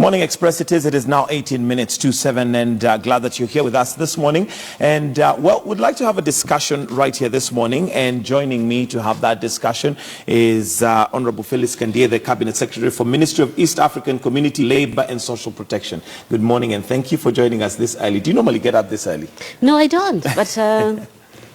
Morning Express it is. It is now 18 minutes to 7, and glad that you're here with us this morning. And well, we'd like to have a discussion right here this morning. And joining me to have that discussion is Honorable Phyllis Kandie, the Cabinet Secretary for Ministry of East African Community, Labour and Social Protection. Good morning, and thank you for joining us this early. Do you normally get up this early? No, I don't. But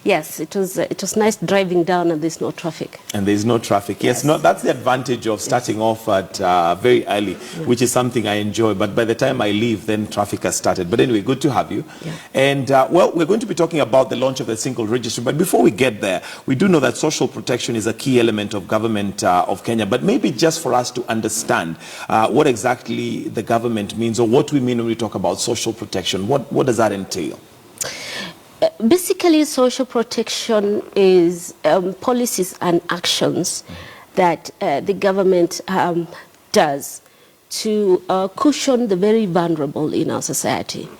yes, it was nice driving down and there's no traffic. And there's no traffic. Yes, no, that's the advantage of starting off at very early, which is something I enjoy. But by the time I leave, then traffic has started. But anyway, good to have you. Yeah. And well, we're going to be talking about the launch of the single registry. But before we get there, we do know that social protection is a key element of government of Kenya. But maybe just for us to understand what exactly the government means, or what we mean when we talk about social protection, what does that entail? Basically, social protection is policies and actions that the government does to cushion the very vulnerable in our society.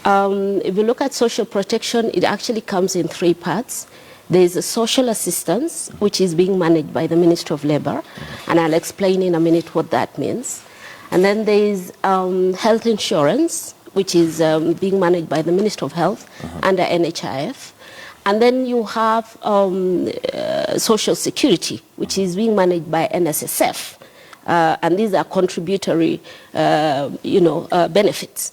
If you look at social protection, it actually comes in three parts. There's a social assistance, which is being managed by the Ministry of Labour, and I'll explain in a minute what that means. And then there's health insurance, which is being managed by the Ministry of Health under NHIF. And then you have Social Security, which is being managed by NSSF. And these are contributory, benefits.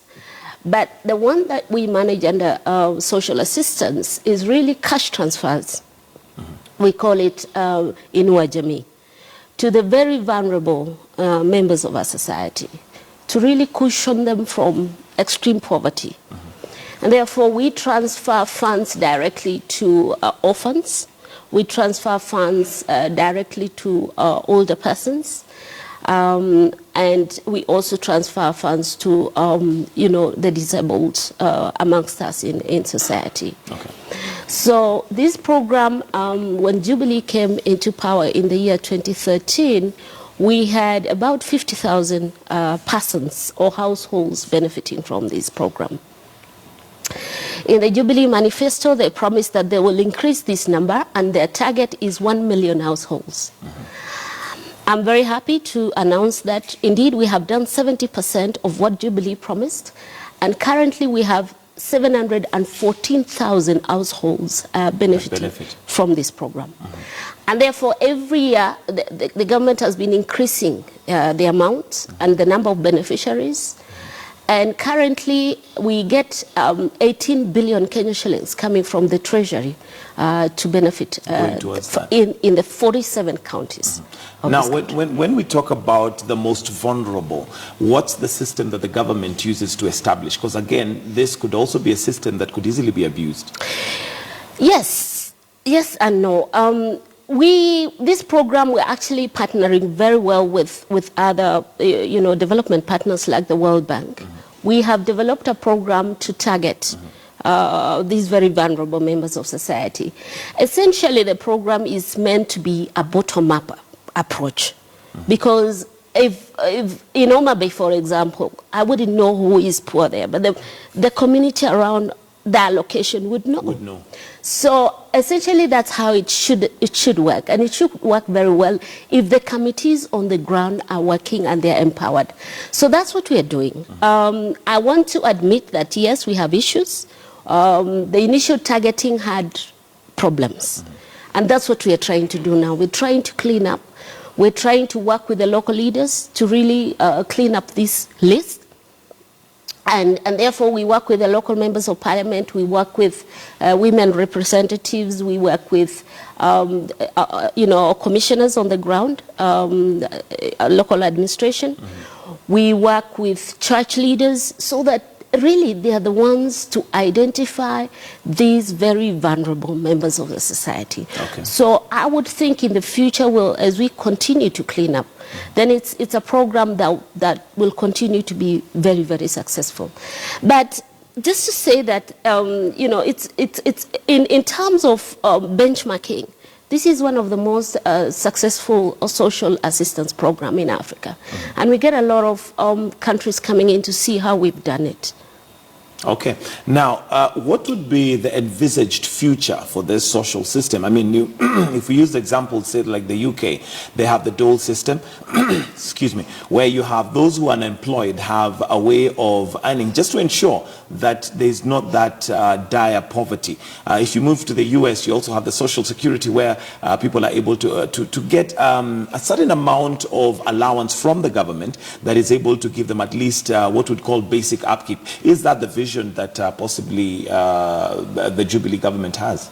But the one that we manage under social assistance is really cash transfers. We call it Inua Jamii, to the very vulnerable members of our society, to really cushion them from extreme poverty. And therefore, we transfer funds directly to orphans. We transfer funds directly to older persons. And we also transfer funds to, the disabled amongst us in society. Okay. So this program, when Jubilee came into power in the year 2013, we had about 50,000 persons or households benefiting from this program. In the Jubilee Manifesto, they promised that they will increase this number, and their target is 1 million households. I'm very happy to announce that indeed we have done 70% of what Jubilee promised, and currently we have 714,000 households benefiting from this program. And therefore, every year, the government has been increasing the amount and the number of beneficiaries. And currently, we get 18 billion Kenya shillings coming from the Treasury to benefit in the 47 counties. Now, when we talk about the most vulnerable, what's the system that the government uses to establish? Because again, this could also be a system that could easily be abused. Yes and no. This program, we're actually partnering very well with other, development partners like the World Bank. We have developed a program to target these very vulnerable members of society. Essentially, the program is meant to be a bottom-up approach. Because if in Oma Bay, for example, I wouldn't know who is poor there, but the community around that location would know. So essentially, that's how it should work, and it should work very well if the committees on the ground are working and they're empowered. So that's what we are doing. I want to admit that yes, we have issues. The initial targeting had problems, and that's what we are trying to do now. We're trying to clean up. We're trying to work with the local leaders to really clean up this list. And therefore, we work with the local members of parliament, we work with women representatives, we work with, commissioners on the ground, local administration. We work with church leaders so that really they are the ones to identify these very vulnerable members of the society. Okay. So I would think in the future, as we continue to clean up, then it's a program that will continue to be very, very successful. But just to say that, it's in terms of benchmarking, this is one of the most successful social assistance program in Africa. And we get a lot of countries coming in to see how we've done it. Okay. Now, what would be the envisaged future for this social system? I mean, if we use the example, say like the UK, they have the dole system, excuse me, where you have those who are unemployed have a way of earning just to ensure that there's not that dire poverty. If you move to the US, you also have the social security where people are able to get a certain amount of allowance from the government that is able to give them at least what we'd call basic upkeep. Is that the vision that possibly the Jubilee government has?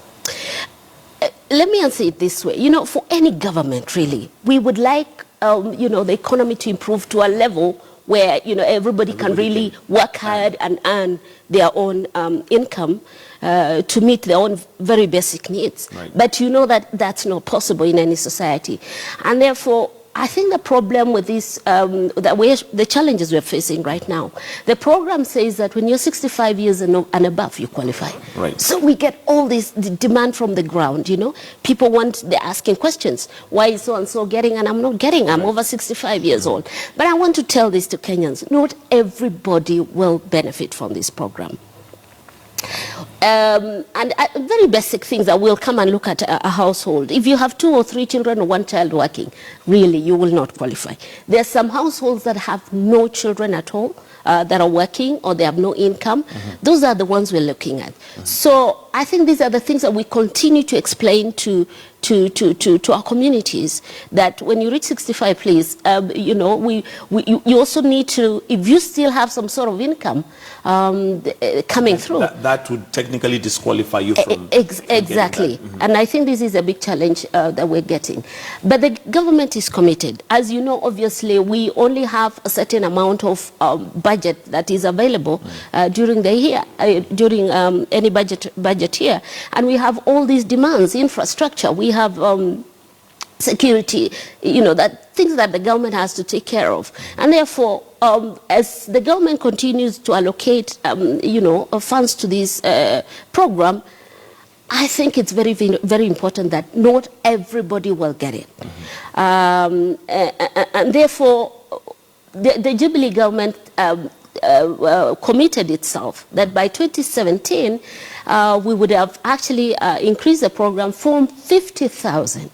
Let me answer it this way. You know, for any government, really, we would like, you know, the economy to improve to a level where, you know, everybody can really work hard and earn their own income to meet their own very basic needs. Right. But you know that that's not possible in any society. And therefore, I think the problem with this, the challenges we're facing right now, the program says that when you're 65 years and above, you qualify. Right. So we get all this demand from the ground, you know. People they're asking questions. Why is so-and-so getting and I'm not getting? I'm over 65 years old. But I want to tell this to Kenyans. Not everybody will benefit from this program. And very basic things that will come and look at a household. If you have 2 or 3 children or 1 child working, really you will not qualify. There are some households that have no children at all that are working or they have no income. Those are the ones we're looking at. So I think these are the things that we continue to explain to our communities, that when you reach 65, please, you know, you also need to, if you still have some sort of income coming through. That would technically disqualify you from exactly. And I think this is a big challenge that we're getting. But the government is committed. As you know, obviously, we only have a certain amount of budget that is available during the year, during any budget year. And we have all these demands, infrastructure, we have security, you know, that things that the government has to take care of. And therefore, as the government continues to allocate, you know, funds to this program, I think it's very, very important that not everybody will get it. And therefore, the Jubilee government committed itself that by 2017, we would have actually increased the program from 50,000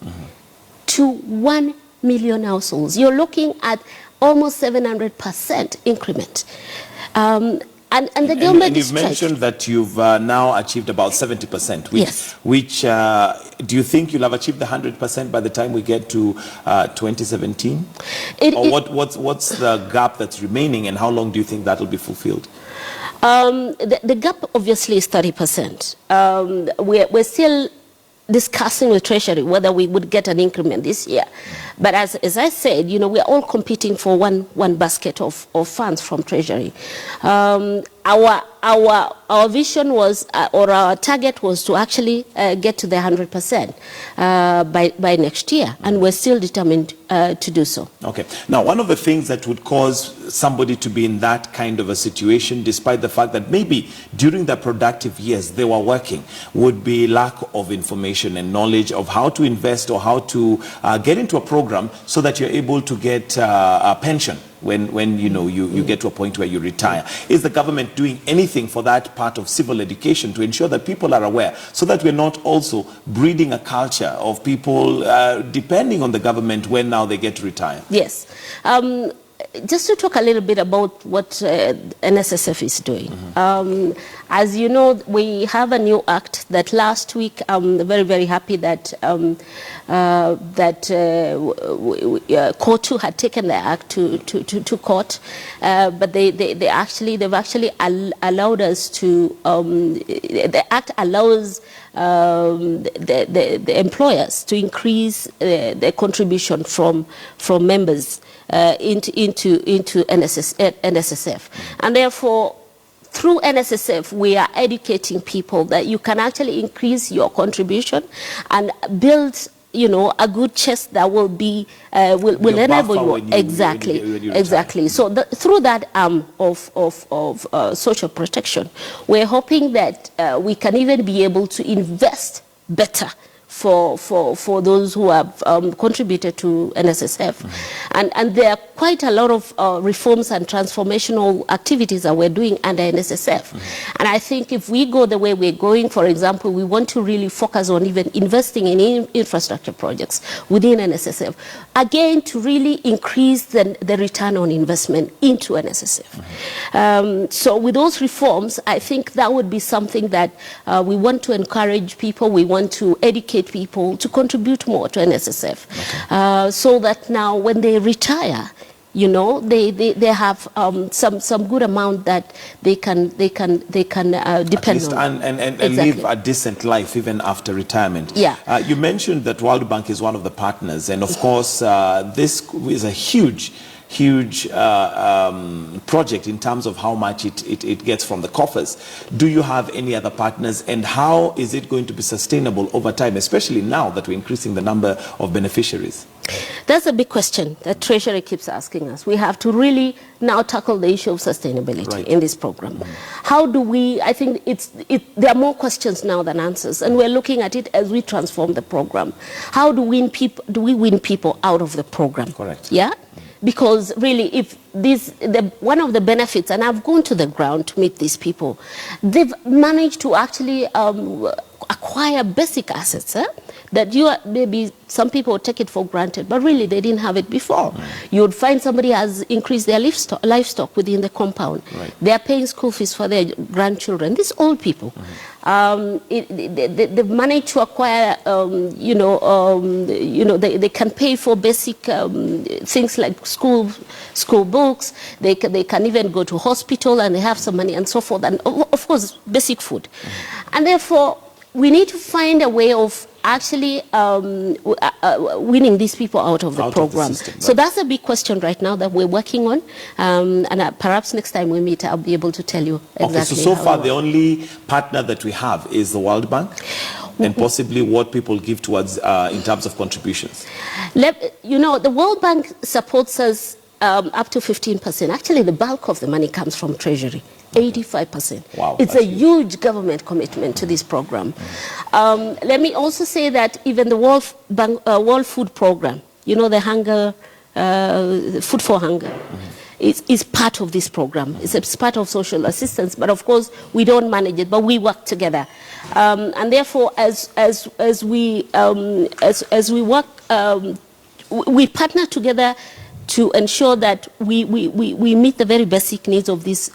to 1 million households. You're looking at almost 700% increment. And the government and you've mentioned that you've now achieved about 70%. Which do you think you'll have achieved the 100% by the time we get to 2017? What's the gap that's remaining, and how long do you think that will be fulfilled? The gap obviously is 30%. We're still discussing with Treasury whether we would get an increment this year. But as I said, you know, we're all competing for one basket of funds from Treasury. Our vision was, or our target was to actually get to the 100% by next year, and we're still determined to do so. Okay. Now, one of the things that would cause somebody to be in that kind of a situation, despite the fact that maybe during the productive years they were working, would be lack of information and knowledge of how to invest or how to get into a program so that you're able to get a pension when you know you get to a point where you retire. Is the government doing anything for that part of civil education to ensure that people are aware, so that we're not also breeding a culture of people depending on the government when now they get to retire? Yes. Just to talk a little bit about what NSSF is doing. As you know, we have a new act that last week, I'm very, very happy that Court 2 had taken the act to court, but they've actually allowed us to, the act allows the employers to increase the contribution from members into NSSF. And therefore, through NSSF, we are educating people that you can actually increase your contribution and build, you know, a good chest that will be will enable you exactly. So through that arm of social protection, we're hoping that we can even be able to invest better for those who have contributed to NSSF. And there are quite a lot of reforms and transformational activities that we're doing under NSSF. And I think if we go the way we're going, for example, we want to really focus on even investing in infrastructure projects within NSSF, again, to really increase the return on investment into NSSF. So with those reforms, I think that would be something that we want to encourage people, we want to educate people to contribute more to NSSF, so that now when they retire, you know, they have some good amount that they can depend on. And Exactly. live a decent life even after retirement. Yeah. You mentioned that World Bank is one of the partners, and of course this is a huge project in terms of how much it gets from the coffers. Do you have any other partners, and how is it going to be sustainable over time, especially now that we're increasing the number of beneficiaries? That's a big question that Treasury keeps asking us. We have to really now tackle the issue of sustainability in this program. How do we, I think there are more questions now than answers, and we're looking at it as we transform the program. How do we win people out of the program? Correct. Yeah? Because really, if one of the benefits, and I've gone to the ground to meet these people, they've managed to actually acquire basic assets that maybe some people take it for granted, but really they didn't have it before. You would find somebody has increased their livestock within the compound. They are paying school fees for their grandchildren. These old people. They've managed to acquire, they can pay for basic things like school books. They can even go to hospital, and they have some money and so forth, and of course basic food. And therefore we need to find a way of actually winning these people out of the program. So that's a big question right now that we're working on, and perhaps next time we meet I'll be able to tell you exactly. So far the only partner that we have is the World Bank, and possibly what people give towards in terms of contributions. The World Bank supports us up to 15%. Actually, the bulk of the money comes from Treasury. 85%. Wow, it's a huge government commitment to this program. Let me also say that even the World Food Program, you know, the hunger, food for hunger, is part of this program. It's part of social assistance, but of course we don't manage it, but we work together. And therefore, as we work, we partner together to ensure that we meet the very basic needs of these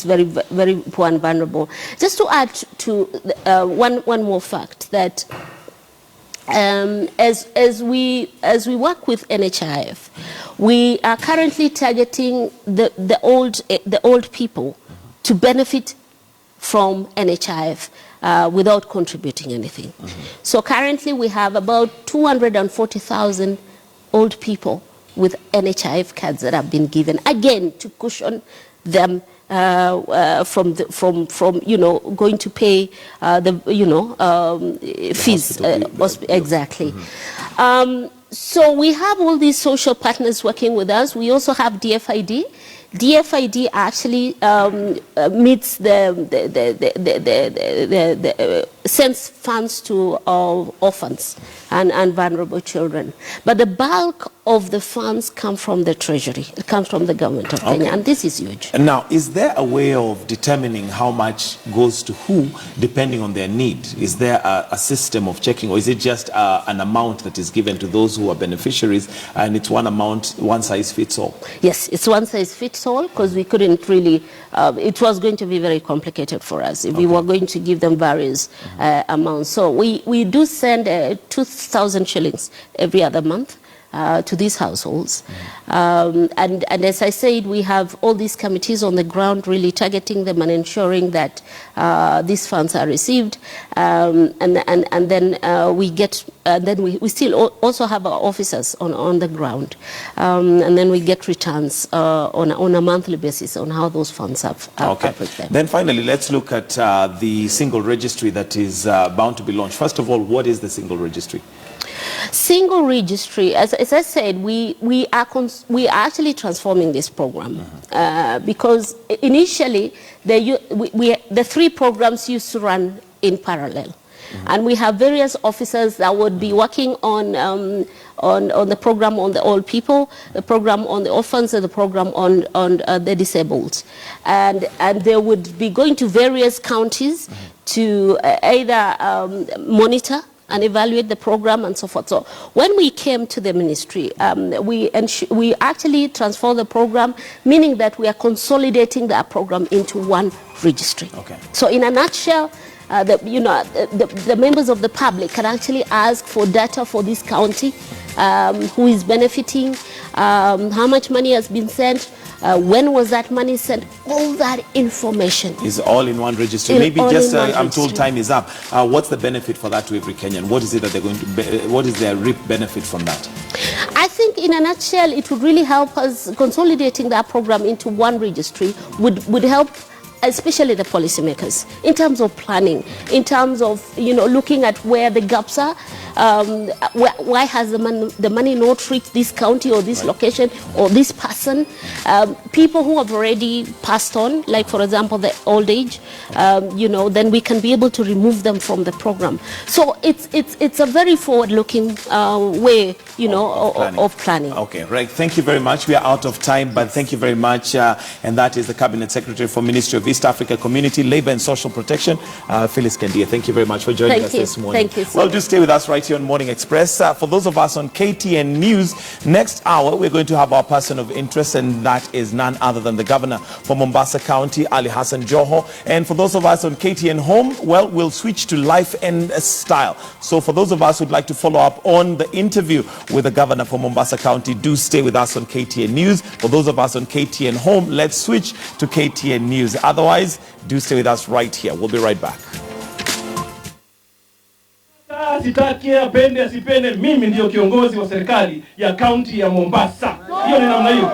very, very poor and vulnerable. Just to add to one more fact, that as we work with NHIF, we are currently targeting the old people to benefit from NHIF without contributing anything. So currently we have about 240,000 old people with NHIF cards that have been given, again to cushion them from going to pay fees. Exactly. So we have all these social partners working with us. We also have DFID. DFID actually meets sends funds to orphans and vulnerable children. But the bulk of the funds come from the Treasury. It comes from the government of Kenya, and this is huge. And now, is there a way of determining how much goes to who, depending on their need? Is there a system of checking, or is it just an amount that is given to those who are beneficiaries, and it's one amount, one size fits all? Yes, it's one size fits all, because we couldn't really, it was going to be very complicated for us if we were going to give them various amounts. So we do send 2,000 shillings every other month to these households. And as I said, we have all these committees on the ground really targeting them and ensuring that these funds are received. And then we still also have our officers on the ground. And then we get returns on a monthly basis on how those funds have with them. Then finally, let's look at the single registry that is bound to be launched. First of all, what is the single registry? Single registry, as I said, we are actually transforming this program because initially the three programs used to run in parallel. And we have various officers that would be working on the program on the old people, the program on the orphans, and the program on the disabled. And they would be going to various counties to either monitor and evaluate the program and so forth. So when we came to the ministry, we actually transformed the program, meaning that we are consolidating that program into one registry. Okay. So in a nutshell, the members of the public can actually ask for data for this county, who is benefiting, how much money has been sent, when was that money sent. All that information is all in one registry. Maybe just I'm told time is up. What's the benefit for that to every Kenyan? What is it that they're going to what is their reap benefit from that? I think in a nutshell it would really help us. Consolidating that program into one registry would help, especially the policymakers, in terms of planning, in terms of looking at where the gaps are. Why has the money not reached this county or this location or this person? People who have already passed on, like for example the old age, then we can be able to remove them from the program. So it's a very forward-looking way, of planning. Okay, right. Thank you very much. We are out of time, but thank you very much. And that is the Cabinet Secretary for Ministry of East Africa Community, Labour and Social Protection, Phyllis Kandie. Thank you very much for joining us this morning. Thank you. Well, do stay with us right here on Morning Express. For those of us on KTN News, next hour we're going to have our person of interest, and that is none other than the Governor for Mombasa County, Ali Hassan Joho. And for those of us on KTN Home, well, we'll switch to Life and Style. So for those of us who'd like to follow up on the interview with the Governor for Mombasa County, do stay with us on KTN News. For those of us on KTN Home, let's switch to KTN News. Otherwise, do stay with us right here. We'll be right back. Sitaki apende asipende, mimi ndio kiongozi wa serikali ya kaunti ya Mombasa. Hiyo ni namna hiyo.